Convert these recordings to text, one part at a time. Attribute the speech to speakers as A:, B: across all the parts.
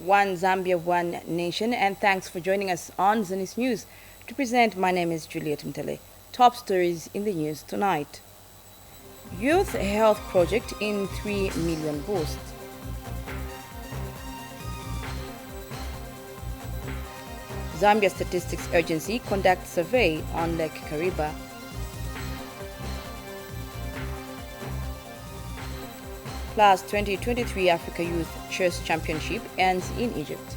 A: One Zambia, One Nation, and thanks for joining us on Zanis News. To present, my name is Juliet Mtele. Top stories in the news tonight. Youth Health Project in 3 million boost. Zambia Statistics Agency conducts survey on Lake Kariba. Plus 2023 Africa Youth Chess Championship ends in Egypt.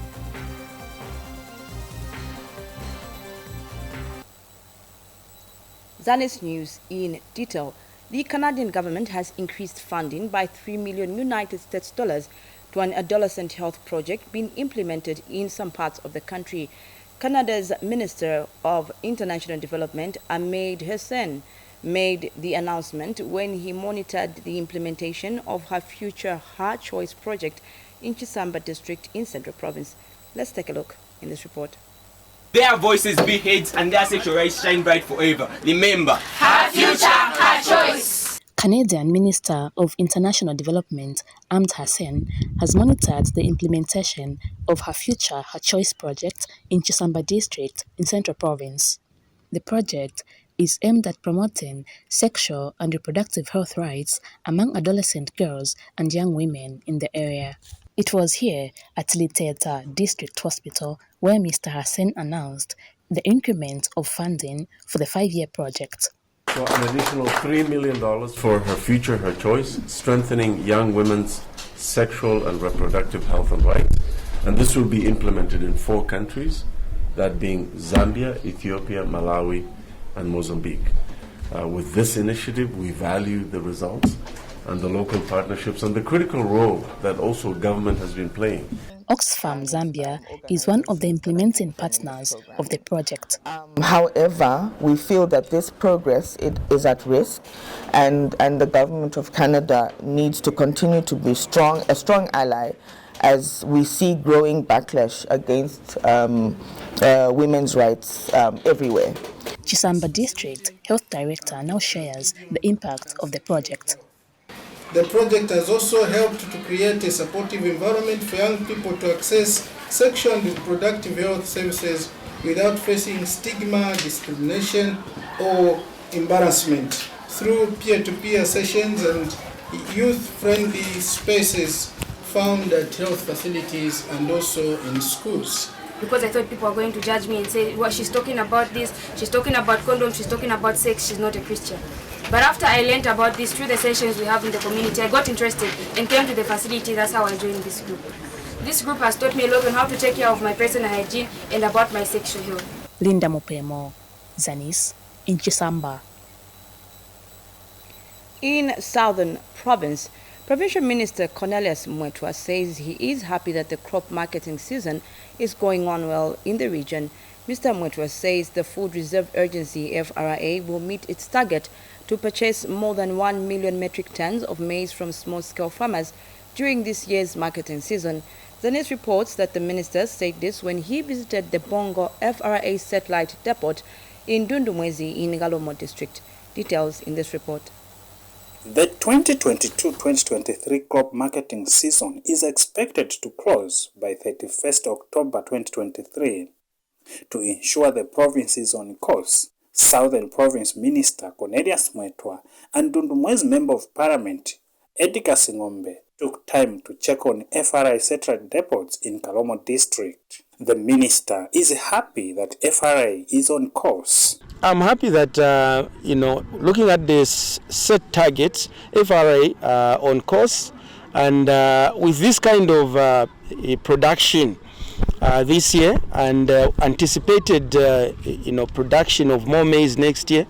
A: Zanis News in detail. The Canadian government has increased funding by $3 million United States dollars to an adolescent health project being implemented in some parts of the country. Canada's Minister of International Development, Ahmed Hussein, made the announcement when he monitored the implementation of her future Her Choice project in Chisamba district in Central Province. Let's take a look in this report.
B: Their voices be heard and their sexual rights shine bright forever. Remember,
C: her future, her choice.
D: Canadian Minister of International Development, Ahmed Hussein, has monitored the implementation of her future Her Choice project in Chisamba district in Central Province. The project is aimed at promoting sexual and reproductive health rights among adolescent girls and young women in the area. It was here at Liteta District Hospital where Mr. Hussein announced the increment of funding for the 5-year project.
E: So an additional $3 million for Her Future, Her Choice, strengthening young women's sexual and reproductive health and rights. And this will be implemented in 4 countries, that being Zambia, Ethiopia, Malawi, and Mozambique. With this initiative, we value the results and the local partnerships and the critical role that also government has been playing.
D: Oxfam Zambia is one of the implementing partners of the project.
F: However, we feel that this progress is at risk, and the government of Canada needs to continue to be a strong ally as we see growing backlash against women's rights everywhere.
D: Chisamba District Health Director now shares the impact of the project.
G: The project has also helped to create a supportive environment for young people to access sexual and reproductive health services without facing stigma, discrimination, or embarrassment through peer-to-peer sessions and youth-friendly spaces found at health facilities and also in schools.
C: Because I thought people were going to judge me and say, well, she's talking about this, she's talking about condoms, she's talking about sex, she's not a Christian. But after I learned about this through the sessions we have in the community, I got interested and came to the facility. That's how I joined this group. This group has taught me a lot on how to take care of my personal hygiene and about my sexual health.
D: Linda Mopemo, Zanis, in Chisamba.
A: In Southern Province, Provincial Minister Cornelius says he is happy that the crop marketing season is going on well in the region. Mr. Mwetwa says the Food Reserve Agency, FRA, will meet its target to purchase more than 1 million metric tons of maize from small-scale farmers during this year's marketing season. Zanis reports that the minister said this when he visited the Bongo FRA satellite depot in Dundumwezi in Galomo district. Details in this report.
H: The 2022-2023 crop marketing season is expected to close by 31st October 2023. To ensure the province is on course, Southern Province Minister Cornelius and Dundumwezi Member of Parliament Edgar Singombe took time to check on FRA satellite depots in Kalomo district. The minister is happy that FRA is on course.
B: I'm happy that, looking at this set targets, FRA on course, and with this kind of production this year and anticipated, production of more maize next year,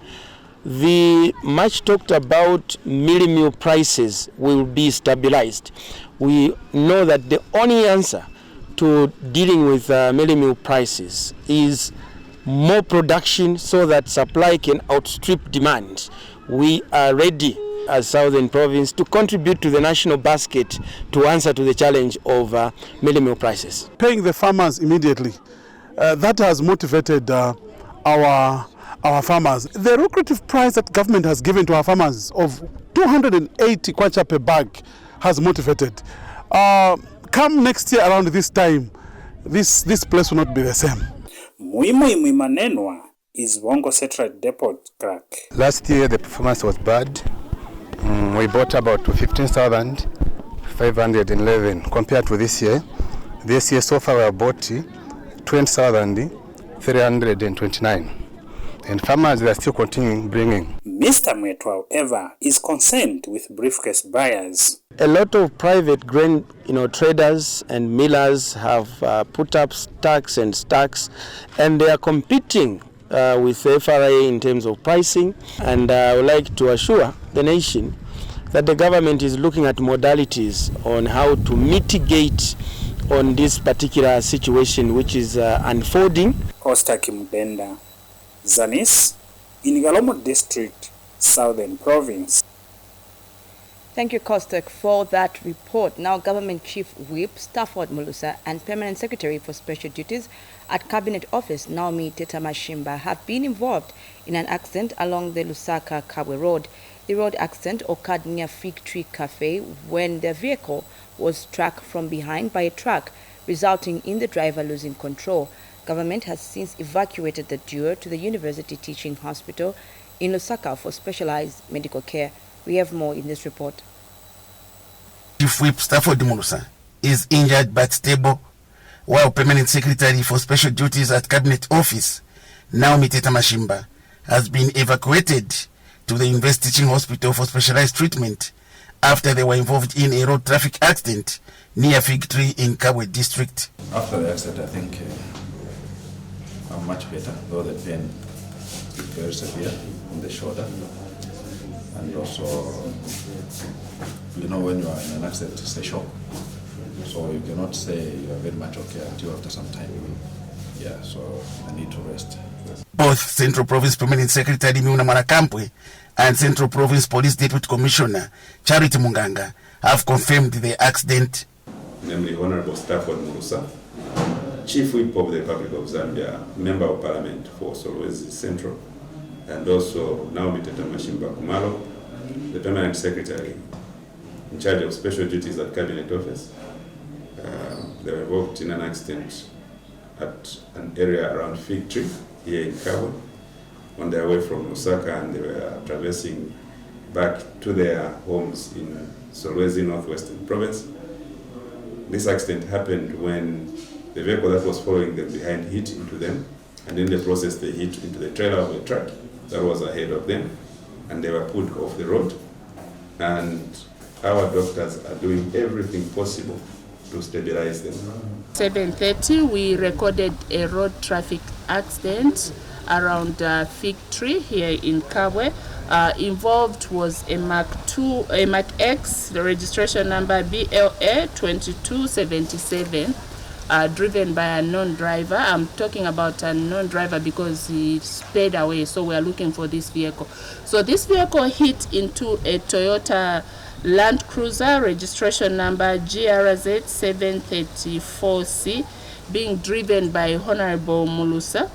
B: the much talked about mealie meal prices will be stabilized. We know that the only answer to dealing with mealie meal prices is more production so that supply can outstrip demand. We are ready as Southern Province to contribute to the national basket to answer to the challenge of mealie meal prices.
I: Paying the farmers immediately, that has motivated our farmers. The lucrative price that government has given to our farmers of 280 kwacha per bag has motivated. come next year around this time, this place will not be the same.
H: Muimui Manenwa is Wongo Satellite Depot clerk.
J: Last year the performance was bad. We bought about 15,511 compared to this year. This year so far we have bought 20,329. And farmers are still continuing bringing.
H: Mr. Mwetwa, however, is concerned with briefcase buyers.
B: A lot of private grain, traders and millers have put up stacks and stacks, and they are competing with the FRA in terms of pricing. And I would like to assure the nation that the government is looking at modalities on how to mitigate on this particular situation which is unfolding.
H: Costa Kimudenda, Zanis, in Galomo District, Southern Province.
A: Thank you, Kostek, for that report. Now, Government Chief Whip Stafford Mulusa and Permanent Secretary for Special Duties at Cabinet Office Naomi Tetamashimba have been involved in an accident along the Lusaka-Kabwe Road. The road accident occurred near Fig Tree Cafe when their vehicle was struck from behind by a truck, resulting in the driver losing control. Government has since evacuated the duo to the University Teaching Hospital in Lusaka for specialized medical care. We have more in this report.
K: Chief Whip Stafford Mulusa is injured but stable, while Permanent Secretary for Special Duties at Cabinet Office, Naomi Tetamashimba, has been evacuated to the University Teaching Hospital for specialized treatment after they were involved in a road traffic accident near Fig Tree in Kabwe District.
L: After the accident, I think I'm much better, though the pain is very severe in the shoulder. And also, when you are in an accident, it's a shock. So you cannot say you are very much okay until after some time. Yeah, so I need to rest.
K: Both Central Province Permanent Secretary Miuna Marakampwe and Central Province Police Deputy Commissioner Charity Munganga have confirmed the accident.
M: Namely, Honorable Stafford Mulusa, Chief Whip of the Republic of Zambia, Member of Parliament for Solwezi Central, and also Naomi Tetamashimba Kumalo, the Permanent Secretary in charge of Special Duties at Cabinet Office. They were involved in an accident at an area around Fig Tree here in Kabwe on their way from Lusaka, and they were traversing back to their homes in Solwezi, Northwestern Province. This accident happened when the vehicle that was following them behind hit into them, and in the process they hit into the trailer of a truck that was ahead of them, and they were pulled off the road. And our doctors are doing everything possible to stabilize them.
N: 7:30, we recorded a road traffic accident around Fig Tree here in Kabwe. Involved was a Mark X, the registration number BLA 2277, driven by a non-driver. I'm talking about a non-driver because he sped away, so we are looking for this vehicle. So this vehicle hit into a Toyota Land Cruiser, registration number GRZ 734C, being driven by Honorable Mulusa.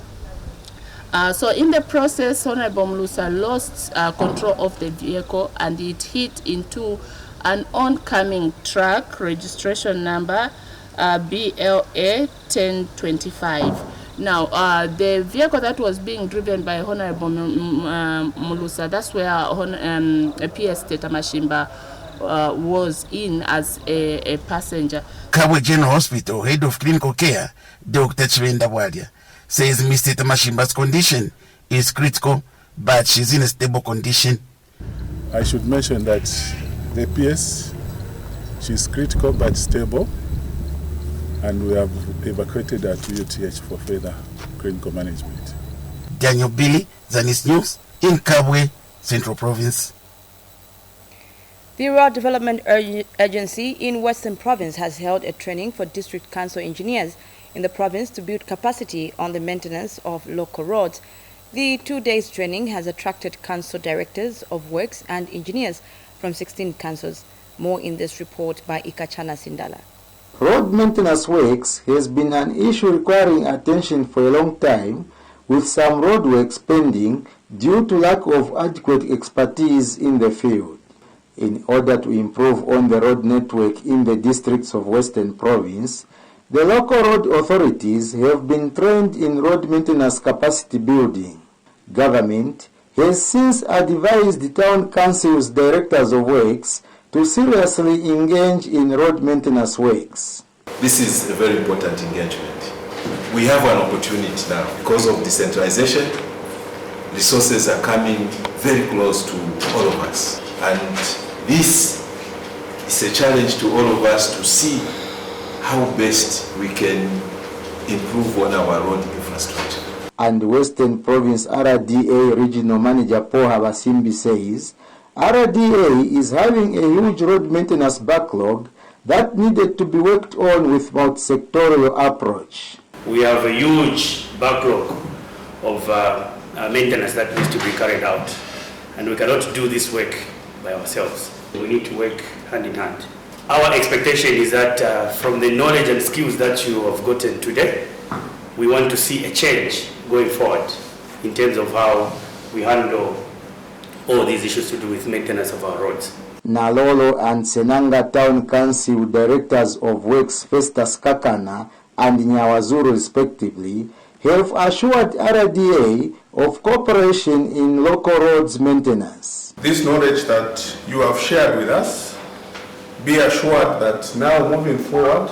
N: So in the process, Honorable Mulusa lost control of the vehicle, and it hit into an oncoming truck, registration number BLA 1025. Now, the vehicle that was being driven by Honorable Mulusa, that's where PS Tetamashimba was in as a passenger.
K: Kabwe General Hospital, Head of Clinical Care, Dr. Chivenda Bwalia, says Mr. Tetamashimba's condition is critical, but she's in a stable condition.
I: I should mention that the PS, she's critical but stable, and we have evacuated her to UTH for further clinical management.
K: Daniel Billy, Zanis News, in Kabwe, Central Province.
A: The Rural Development Agency in Western Province has held a training for District Council engineers in the province to build capacity on the maintenance of local roads. The 2 days training has attracted council directors of works and engineers from 16 councils. More in this report by Ikachana Sindala.
O: Road maintenance works has been an issue requiring attention for a long time, with some road works pending due to lack of adequate expertise in the field. In order to improve on the road network in the districts of Western Province, the local road authorities have been trained in road maintenance capacity building. Government has since advised the town council's directors of works to seriously engage in road maintenance works.
P: This is a very important engagement. We have an opportunity now because of decentralization. Resources are coming very close to all of us. And this is a challenge to all of us to see how best we can improve on our road infrastructure.
O: And Western Province RDA Regional Manager Paul Habasimbi says RDA is having a huge road maintenance backlog that needed to be worked on with multi-sectorial approach.
Q: We have a huge backlog of maintenance that needs to be carried out, and we cannot do this work by ourselves. We need to work hand in hand. Our expectation is that from the knowledge and skills that you have gotten today, we want to see a change going forward in terms of how we handle all these issues to do with maintenance of our roads.
O: Nalolo and Senanga Town Council Directors of Works Festus Kakana and Nyawazuru respectively have assured RDA of cooperation in local roads maintenance.
I: This knowledge that you have shared with us, be assured that now moving forward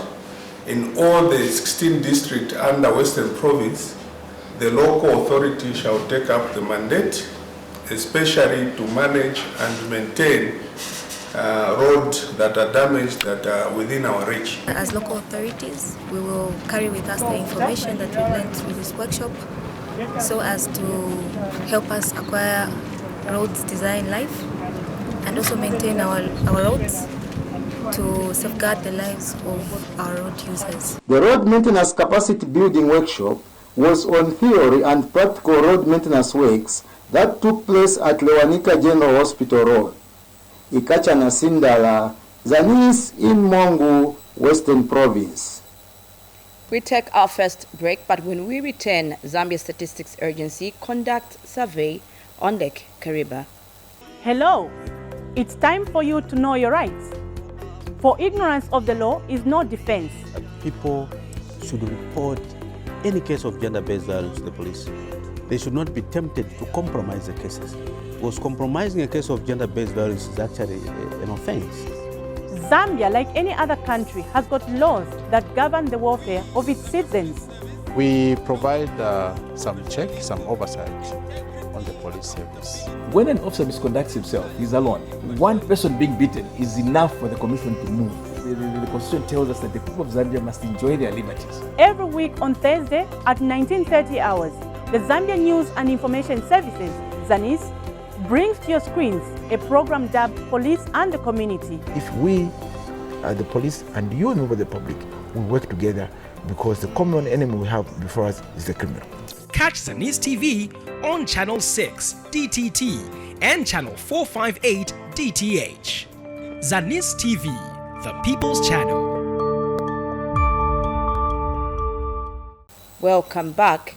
I: in all the 16 districts under Western Province, the local authority shall take up the mandate, especially to manage and maintain roads that are damaged, that are within our reach.
R: As local authorities, we will carry with us the information that we learned through this workshop so as to help us acquire roads design life and also maintain our roads to safeguard the lives of our road users.
O: The road maintenance capacity building workshop was on theory and practical road maintenance works that took place at Lewanika General Hospital Road. Ikacha Nasindala, Zanis in Mongu, Western Province.
A: We take our first break, but when we return, Zambia Statistics Agency conduct survey on Lake Kariba.
S: Hello, it's time for you to know your rights. For ignorance of the law is no defense.
T: People should report any case of gender-based violence to the police. They should not be tempted to compromise the cases, because compromising a case of gender-based violence is actually an offense.
S: Zambia, like any other country, has got laws that govern the welfare of its citizens.
U: We provide some check, some oversight on the police service.
V: When an officer misconducts himself, he's alone. One person being beaten is enough for the commission to move. The Constitution tells us that the people of Zambia must enjoy their liberties.
S: Every week on Thursday at 19:30 hours, the Zambia News and Information Services, Zanis, brings to your screens a program dubbed Police and the Community.
W: If we, the police, and you, member of the public, will work together, because the common enemy we have before us is the criminal.
X: Catch Zanis TV on Channel 6 DTT and Channel 458 DTH. Zanis TV, the People's Channel.
A: Welcome back.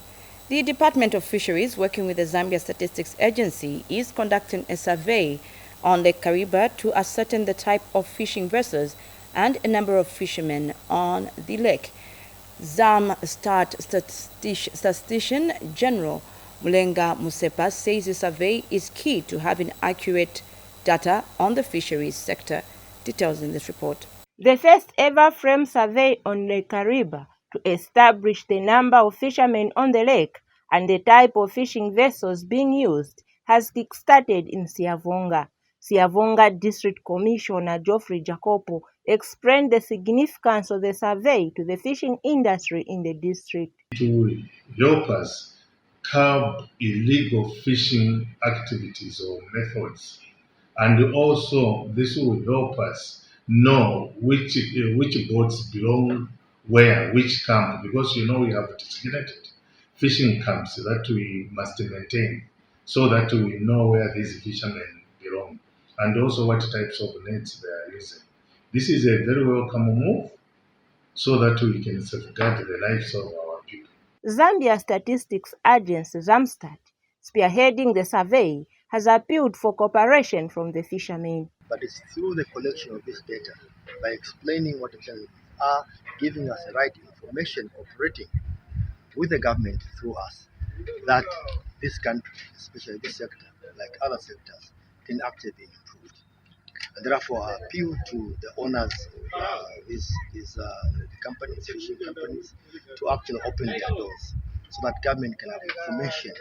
A: The Department of Fisheries, working with the Zambia Statistics Agency, is conducting a survey on Lake Kariba to ascertain the type of fishing vessels and a number of fishermen on the lake. Statistician General Mulenga Musepa says the survey is key to having accurate data on the fisheries sector. Details in this report.
S: The first ever frame survey on Lake Kariba to establish the number of fishermen on the lake and the type of fishing vessels being used has kick-started in Siavonga. Siavonga District Commissioner Geoffrey Jacopo explained the significance of the survey to the fishing industry in the district.
I: To help us curb illegal fishing activities or methods, and also this will help us know which boats belong where, which camp, because you know we have designated fishing camps that we must maintain so that we know where these fishermen belong and also what types of nets they are using. This is a very welcome move so that we can safeguard the lives of our people.
S: Zambia Statistics Agency, ZAMSTAT, spearheading the survey, has appealed for cooperation from the fishermen.
C: but it's through the collection of this data, by explaining what external are, giving us the right information, cooperating with the government through us, that this country, especially this sector, like other sectors, can actually be improved. And therefore, I appeal to the owners of these companies, fishing companies, to actually open their doors so that government can have information.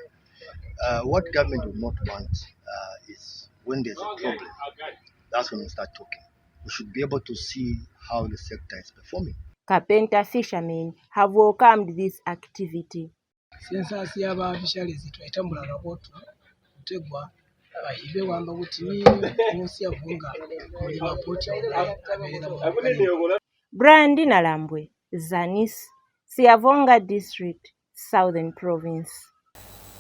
C: What government would not want is when there's a problem, that's when we start talking. We should be able to see how the sector is performing.
S: Carpenter fishermen have welcomed this activity.
E: Census y'aba fisheries twetambula raboto kutegwa abahibe wamba kuti ni munsi yavunga muri mapoti aberera mu
S: Brandi Nalambwe, Zanis, Siavonga District, Southern Province.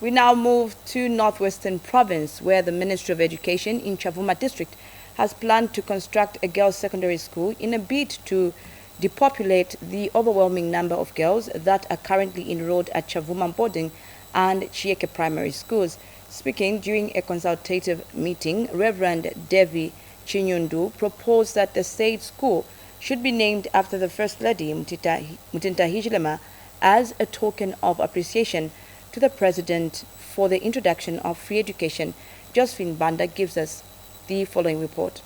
A: We now move to Northwestern Province, where the Ministry of Education in Chavuma District has planned to construct a girls' secondary school in a bid to depopulate the overwhelming number of girls that are currently enrolled at Chavuma Boarding and Chieke Primary Schools. Speaking during a consultative meeting, Reverend Devi Chinyundu proposed that the said school should be named after the First Lady, Mutinta Hichilema, as a token of appreciation to the President for the introduction of free education. Josephine Banda gives us the following report.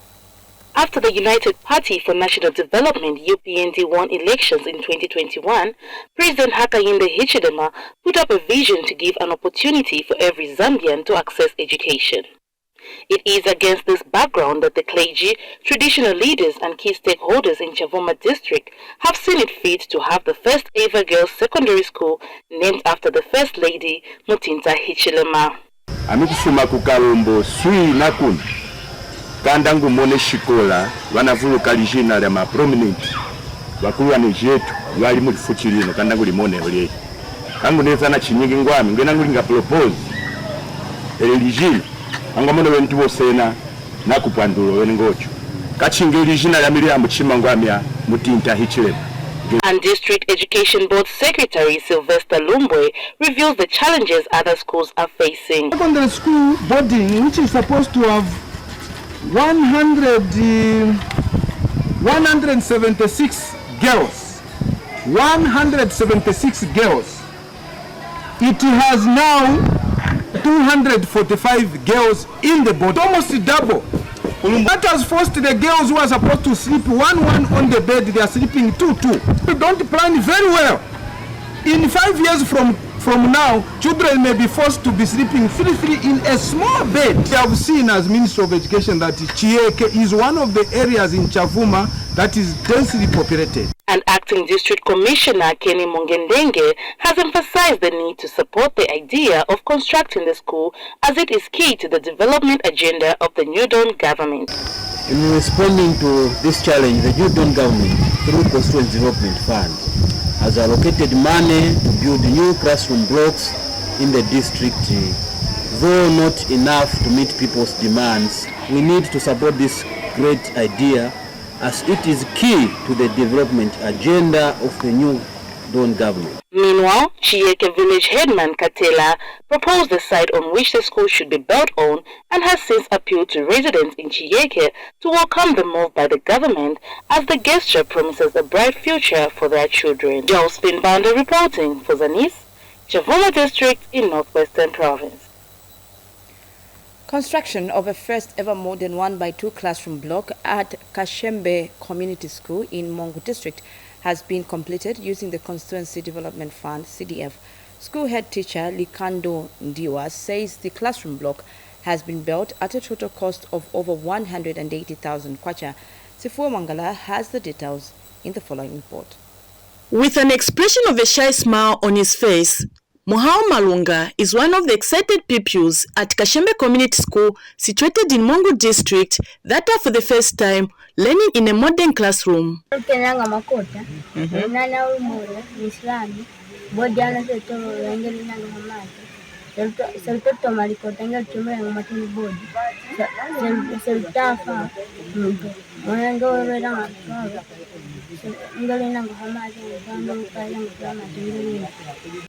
D: After the United Party for National Development UPND won elections in 2021, President Hakainde Hichilema put up a vision to give an opportunity for every Zambian to access education. It is against this background that the clergy, traditional leaders and key stakeholders in Chavuma District have seen it fit to have the first ever girls' secondary school named after the First Lady, Mutinta Hichilema.
F: Amikufuma kukalombo sui nakuni kandangu mone shikola wanavuluka lijina la ma prominent wakulu wa nijetu wali mulifuchilino kandangu limone ole kangu neza na chinyingi ngwami ngenangu linga propose elijili angomono wentu wosena nakupwandulo wengocho kachinge lijina la miliamu chimangwamya Mutinta Hichilema.
D: And District Education Board Secretary Sylvester Lumbwe reveals the challenges other schools are facing.
G: Secondary school boarding, which is supposed to have 176 girls, 176 girls. It has now 245 girls in the board, almost double. That has forced the girls who are supposed to sleep one on the bed, they are sleeping two. We don't plan very well. In 5 years from now, children may be forced to be sleeping three in a small bed. We have seen as Minister of Education that Chieke is one of the areas in Chavuma that is densely populated.
D: And Acting District Commissioner Kenny Mungendenge has emphasized the need to support the idea of constructing the school as it is key to the development agenda of the New Dawn government.
Y: In responding to this challenge, the New Dawn government, through Constituent Development Fund, has allocated money to build new classroom blocks in the district. Though not enough to meet people's demands, we need to support this great idea as it is key to the development agenda of the New Dawn government.
D: Meanwhile, Chieke village headman Katela proposed the site on which the school should be built on and has since appealed to residents in Chieke to welcome the move by the government as the gesture promises a bright future for their children. Josephine Banda reporting for Zanis, Chavuma District in Northwestern Province.
A: Construction of a first ever modern 1x2 classroom block at Kashembe Community School in Mongu District has been completed using the Constituency Development Fund, CDF. School head teacher Likando Ndiwa says the classroom block has been built at a total cost of over 180,000 kwacha. Sifua Mangala has the details in the following report.
Z: With an expression of a shy smile on his face, Mohao Malunga is one of the excited pupils at Kashembe Community School situated in Mongu District that are for the first time learning in a modern classroom.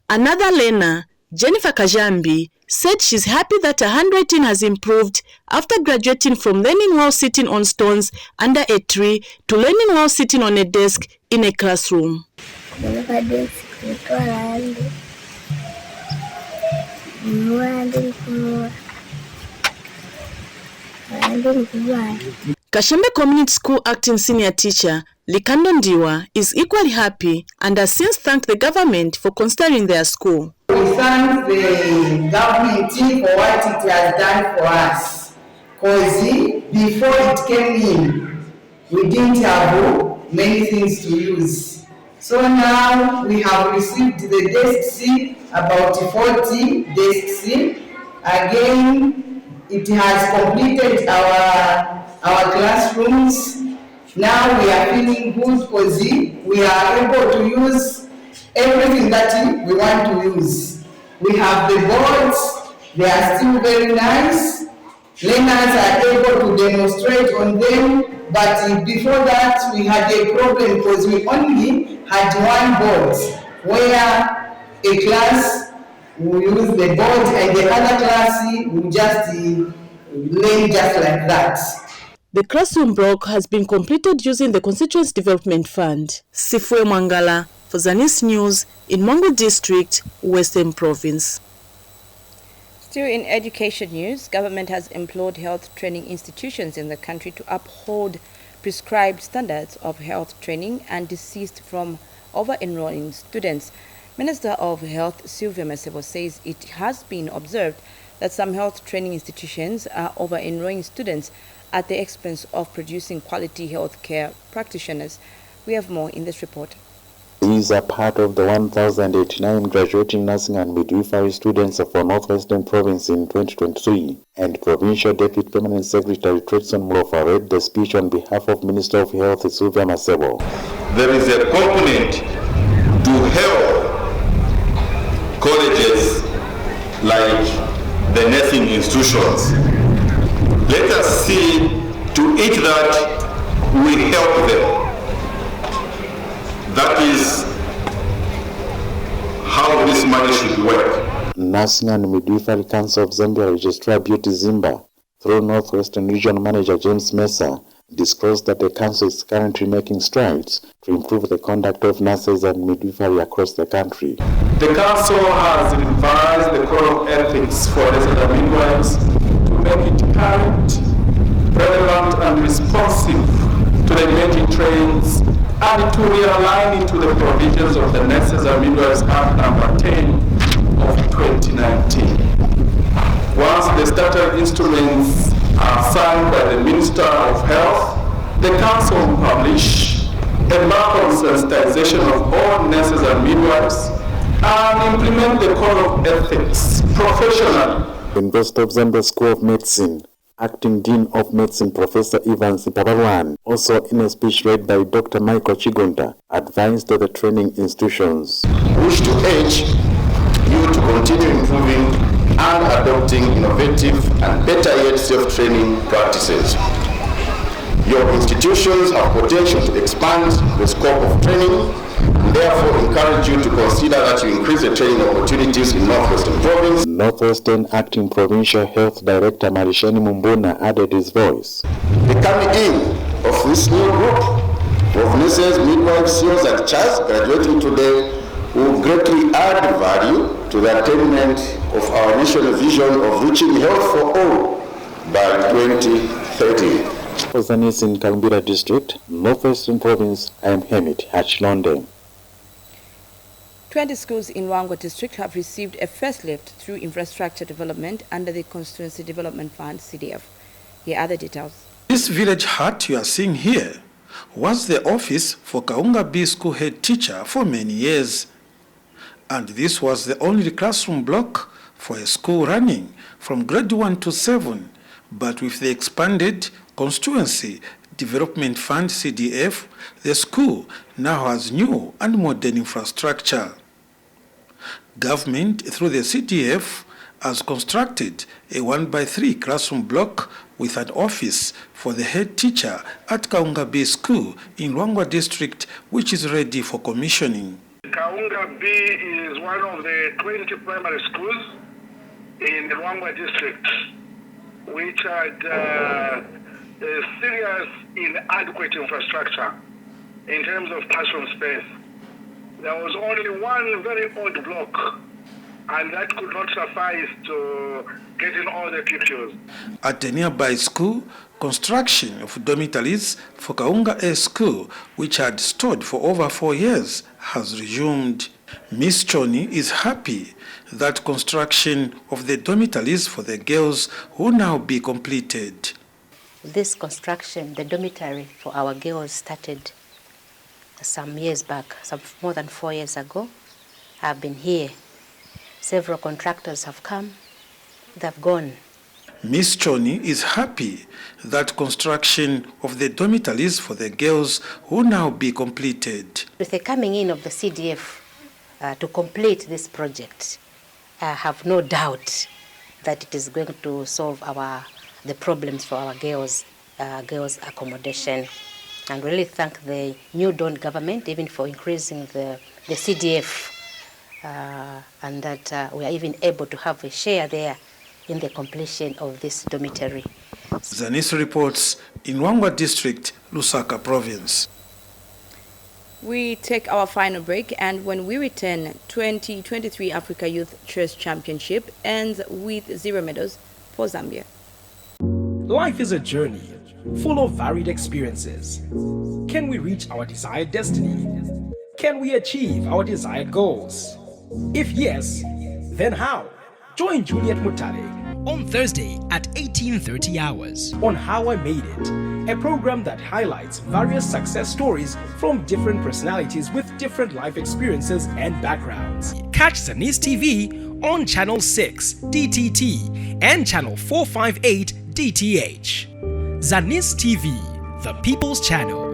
Z: Another learner, Jennifer Kajambi said she's happy that her handwriting has improved after graduating from learning while sitting on stones under a tree to learning while sitting on a desk in a classroom. Kashembe Community School acting senior teacher Likando Ndiwa is equally happy and has since thanked the government for considering their school.
B: We thank the government for what it has done for us, because before it came in, we didn't have many things to use. So now we have received the desks, about 40 desks. Again, it has completed our classrooms. Now we are feeling good because we are able to use everything that we want to use. We have the boards, they are still very nice. Learners are able to demonstrate on them, but before that we had a problem because we only had one board where a class will use the board and the other class will just learn just like that.
Z: The classroom block has been completed using the Constituency Development Fund. Sifue Mangala for Zanis News in Mongo District, Western Province.
A: Still in education news, government has implored health training institutions in the country to uphold prescribed standards of health training and desist from over-enrolling students. Minister of Health Sylvia Masebo says it has been observed that some health training institutions are over-enrolling students at the expense of producing quality health care practitioners. We have more in this report.
H: These are part of the 1,089 graduating nursing and midwifery students for Northwestern Province in 2023, and Provincial Deputy Permanent Secretary Tretson Mulofa read the speech on behalf of Minister of Health Sylvia Masebo.
J: There is a component to health colleges like the nursing institutions. Let us see to it that we help them. That is how this money should work.
H: Nursing and Midwifery Council of Zambia Registrar Beauty Zimba, through Northwestern Regional Manager James Mesa, disclosed that the council is currently making strides to improve the conduct of nurses and midwifery across the country.
J: The council has revised the code of ethics for resident midwives to make it current, relevant and responsive to the emerging trends and to realign it to the provisions of the Nurses and Midwives Act number 10 of 2019. Once the statutory instruments are signed by the Minister of Health, the Council will publish a mark on sensitization of all nurses and midwives and implement the code of ethics professionally.
H: University of Zambia School of Medicine, Acting Dean of Medicine Professor Ivan Sipabarwan, also in a speech read by Dr. Michael Chigonda, advised the training institutions.
J: Wish to urge you to continue improving and adopting innovative and better yet self-training practices. Your institutions have potential to expand the scope of training, and therefore encourage you to consider that you increase the training opportunities in Northwestern Province.
H: Northwestern Acting Provincial Health Director Marishani Mumbuna added his voice.
J: The coming in of this new group of nurses, midwives, CEOs and teachers graduating today will greatly add value to the attainment of our national vision of reaching health for all by 2030.
H: For Zanis in Kariba District, Northwestern Province, I am Hamid Hachlonde.
A: 20 schools in Wangwa District have received a first lift through infrastructure development under the Constituency Development Fund, CDF. Here are the details.
L: This village hut you are seeing here was the office for Kaunga B school head teacher for many years. And this was the only classroom block for a school running from grade 1 to 7. But with the expanded Constituency Development Fund, CDF, the school now has new and modern infrastructure. Government, through the CDF, has constructed a 1x3 classroom block with an office for the head teacher at Kaunga B School in Luangwa District, which is ready for commissioning.
K: Kaunga B is one of the 20 primary schools in the Ruangwa district which had serious inadequate infrastructure in terms of classroom space. There was only one very old block, and that could not suffice to get in all the pupils.
L: At the nearby school, construction of dormitories for Kaunga A school, which had stalled for over 4 years, has resumed. Miss Choni is happy that construction of the dormitories for the girls will now be completed.
M: This construction, the dormitory for our girls, started some years back, more than 4 years ago. I've been here. Several contractors have come, they've gone.
L: Miss Choni is happy that construction of the dormitories for the girls will now be completed.
M: With the coming in of the CDF to complete this project, I have no doubt that it is going to solve the problems for our girls' accommodation. And really thank the new Dawn government even for increasing the CDF and that we are even able to have a share there in the completion of this dormitory.
L: Zanis reports in Ruangwa District, Lusaka Province.
A: We take our final break, and when we return, 2023 Africa Youth Chess Championship ends with 0 medals for Zambia.
X: Life is a journey full of varied experiences. Can we reach our desired destiny? Can we achieve our desired goals? If yes, then how? Join Juliet Mutale on Thursday at 18:30 hours on How I Made It, a program that highlights various success stories from different personalities with different life experiences and backgrounds. Catch Zanis TV on Channel 6 DTT and Channel 458 DTH. Zanis TV, the People's Channel.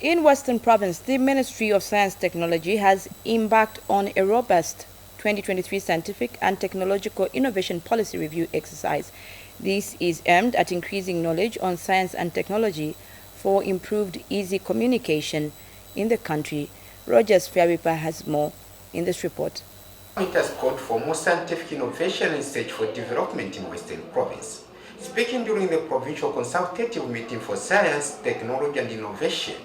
A: In Western Province, the Ministry of Science and Technology has embarked on a robust 2023 Scientific and Technological Innovation Policy Review exercise. This is aimed at increasing knowledge on science and technology for improved easy communication in the country. Rogers Fiaripa has more in this report.
N: It has called for more scientific innovation and search for development in Western Province. Speaking during the Provincial Consultative Meeting for Science, Technology and Innovation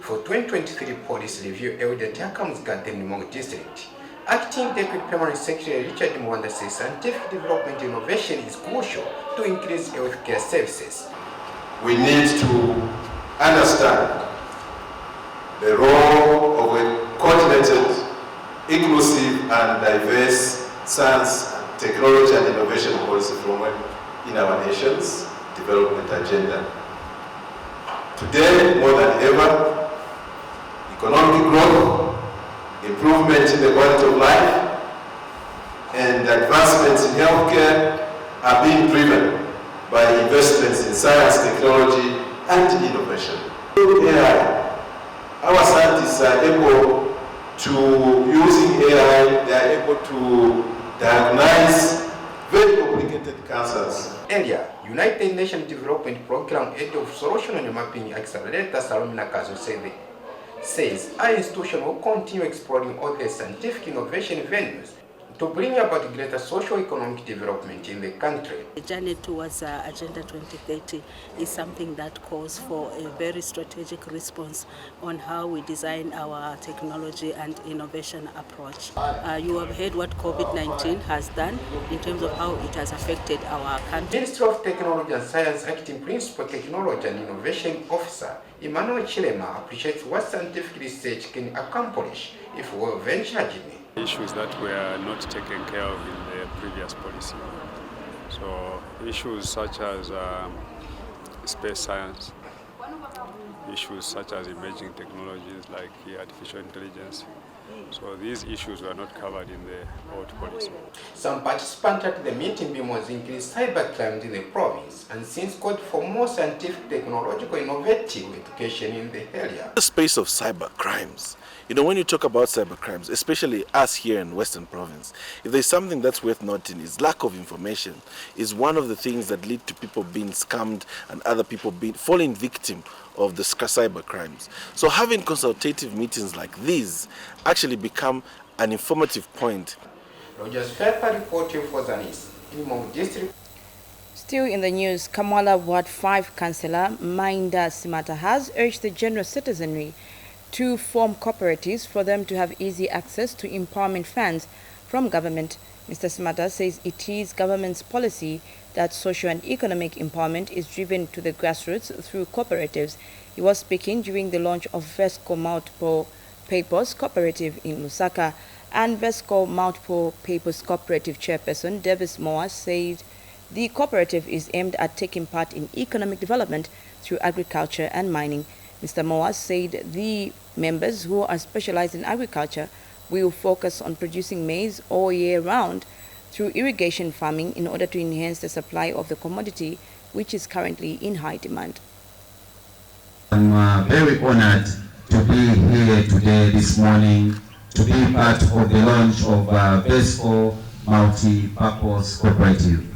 N: for 2023 Policy Review held at Yakamsgat in Nimongo District, Acting Deputy Permanent Secretary Richard Mwanda says scientific development innovation is crucial to increase healthcare services.
P: We need to understand the role of a coordinated, inclusive and diverse science, technology and innovation policy framework in our nation's development agenda. Today, more than ever, economic growth, improvement in the quality of life, and advancements in healthcare are being driven by investments in science, technology, and innovation. AI. Our scientists are able to, using AI, they are able to diagnose very complicated cancers.
N: Earlier, United Nations Development Program Head of Solution and Mapping Accelerator Salomina Kazo says our institution will continue exploring all the scientific innovation venues to bring about greater socio-economic development in the country.
Q: The journey towards Agenda 2030 is something that calls for a very strategic response on how we design our technology and innovation approach. You have heard what COVID-19 has done in terms of how it has affected our country.
N: Ministry of Technology and Science Acting Principal Technology and Innovation Officer Emmanuel Chilema appreciates what scientific research can accomplish if well ventured in it.
R: Issues that were not taken care of in the previous policy. So issues such as space science, issues such as emerging technologies like artificial intelligence, So these issues were not covered in the old policy.
N: Some participants at the meeting was increased cybercrimes in the province and since called for more scientific, technological, innovative education in the area.
I: The space of cybercrimes. You know, when you talk about cybercrimes, especially us here in Western Province, if there's something that's worth noting is lack of information is one of the things that lead to people being scammed and other people falling victim of the cyber crimes. So having consultative meetings like these actually become an informative point.
N: Rogers Pepper reporting for Zanis in Mongu District.
A: Still in the news, Kamwala Ward 5 Councillor Mainda Simata has urged the general citizenry to form cooperatives for them to have easy access to empowerment funds from government. Mr. Simata says it is government's policy that social and economic empowerment is driven to the grassroots through cooperatives. He was speaking during the launch of Vesco Multiple Papers Cooperative in Lusaka, and Vesco Multiple Papers Cooperative Chairperson Davis Moa said the cooperative is aimed at taking part in economic development through agriculture and mining. Mr. Moa said the members who are specialized in agriculture will focus on producing maize all year round through irrigation farming in order to enhance the supply of the commodity, which is currently in high demand.
O: I'm very honored to be here today, this morning, to be part of the launch of Vesco Multi-Purpose Cooperative.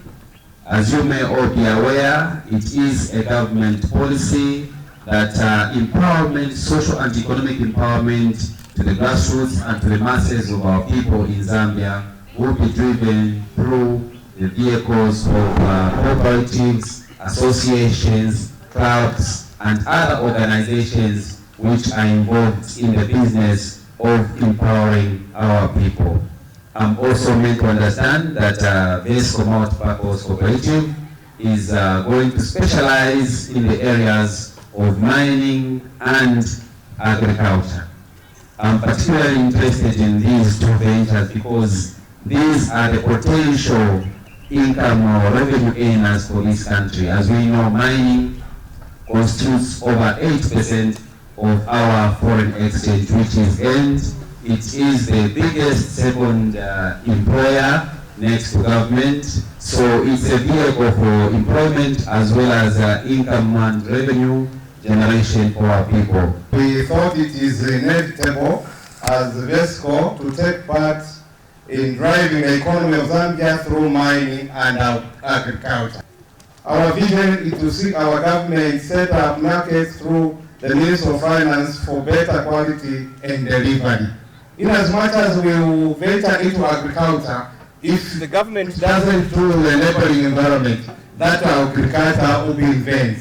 O: As you may all be aware, it is a government policy that empowerment, social and economic empowerment to the grassroots and to the masses of our people in Zambia will be driven through the vehicles of cooperatives, associations, clubs, and other organizations which are involved in the business of empowering our people. I'm also meant to understand that Vesco Multi-Purpose Cooperative is going to specialize in the areas of mining and agriculture. I'm particularly interested in these two ventures because these are the potential income or revenue earners for this country. As we know, mining constitutes over 8% of our foreign exchange, which is earned. It is the biggest second employer next to government. So it's a vehicle for employment as well as income and revenue generation for our people.
T: We thought it is inevitable as Vesco to take part in driving the economy of Zambia through mining and agriculture. Our vision is to see our government set up markets through the Ministry of Finance for better quality and delivery. In as much as we will venture into agriculture, if the government doesn't do the enabling environment, that agriculture will be in vain.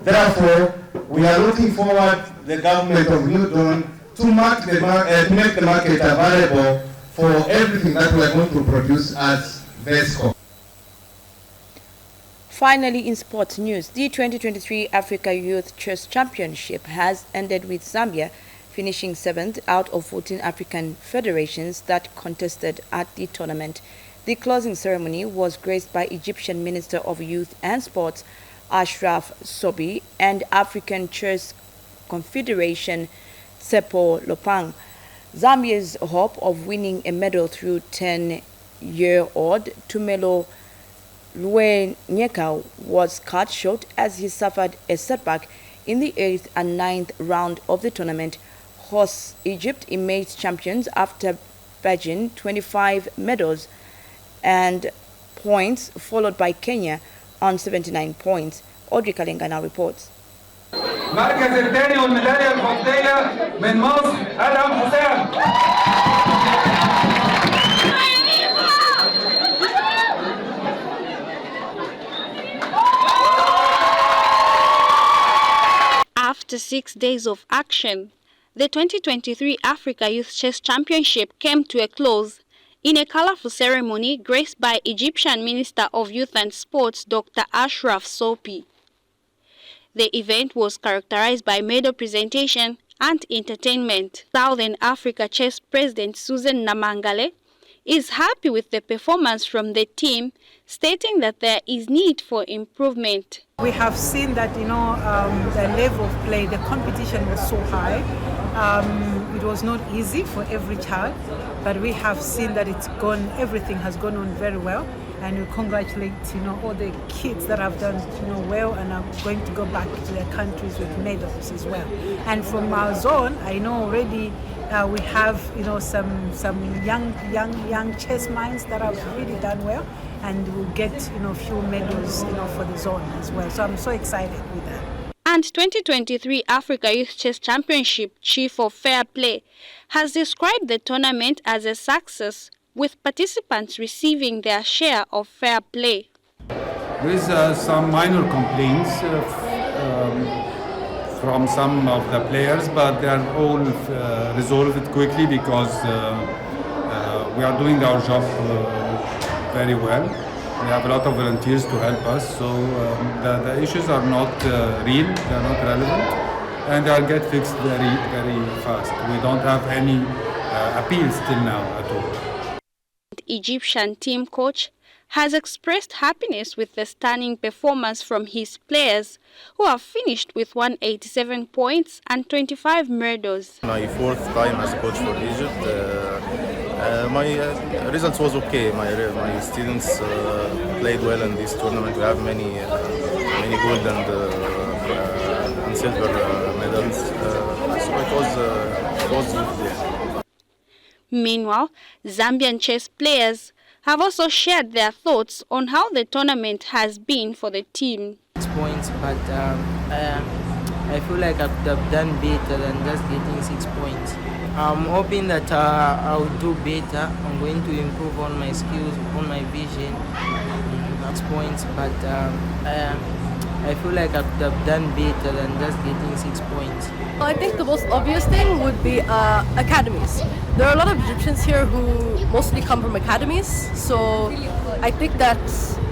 T: Therefore, we are looking forward the government of New Dawn to make the market available for everything that we are going to produce as Vesco.
A: Finally, in sports news, the 2023 Africa Youth Chess Championship has ended with Zambia finishing 7th out of 14 African federations that contested at the tournament. The closing ceremony was graced by Egyptian Minister of Youth and Sports Ashraf Sobi and African Chess Confederation Sepo Lopang. Zambia's hope of winning a medal through 10-year-old Tumelo Luenyeka was cut short as he suffered a setback in the 8th and 9th round of the tournament. Host Egypt emerged champions after bagging 25 medals and points, followed by Kenya on 79 points. Audrey Kalenga now reports.
U: المركز الثاني والميداليه الفضيه من مصر ادهم حسام.
V: After 6 days of action, the 2023 Africa Youth Chess Championship came to a close in a colorful ceremony graced by Egyptian Minister of Youth and Sports Dr. Ashraf Sopi. The event was characterized by medal presentation and entertainment. Southern Africa Chess President Susan Namangale is happy with the performance from the team, stating that there is need for improvement.
W: We have seen that, the level of play, the competition was so high.
C: it was not easy for every child, but we have seen that everything has gone on very well. And we congratulate, all the kids that have done, well and are going to go back to their countries with medals as well. And from our zone, I know already we have, some young chess minds that have really done well, and will get, a few medals, for the zone as well. So I'm so excited with that.
V: And 2023 Africa Youth Chess Championship Chief of Fair Play has described the tournament as a success, with participants receiving their share of fair play.
J: With some minor complaints from some of the players, but they are all resolved quickly because we are doing our job very well. We have a lot of volunteers to help us, so the issues are not real, they are not relevant, and they'll get fixed very, very fast. We don't have any appeals till now at all.
V: Egyptian team coach has expressed happiness with the stunning performance from his players, who have finished with 187 points and 25 medals.
E: My fourth time as a coach for Egypt. My results was okay. My students played well in this tournament. We have many gold and silver medals. So it was good. Yeah.
V: Meanwhile, Zambian chess players have also shared their thoughts on how the tournament has been for the team.
F: 6 points, but I feel like I could have done better than just getting 6 points. I'm hoping that I'll do better. I'm going to improve on my skills, on my vision. 6 points, but I feel like I could have done better than just getting 6 points.
G: I think the most obvious thing would be academies. There are a lot of Egyptians here who mostly come from academies, so I think that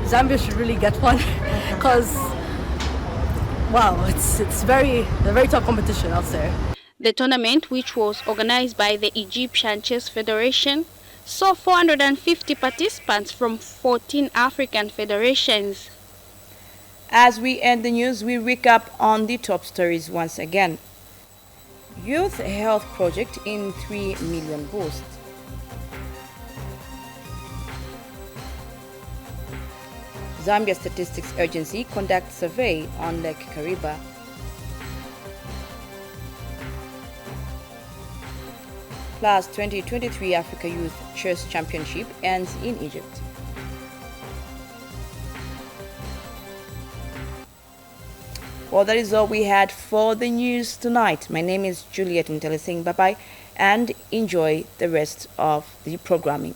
G: Zambia should really get one because, wow, it's a very tough competition out there.
V: The tournament, which was organized by the Egyptian Chess Federation, saw 450 participants from 14 African federations.
A: As we end the news, we recap on the top stories once again. Youth Health Project in 3 million boost. Zambia Statistics Agency conducts survey on Lake Kariba. Plus 2023 Africa Youth Chess Championship ends in Egypt. Well, that is all we had for the news tonight. My name is Juliet Ntelesing. Bye-bye and enjoy the rest of the programming.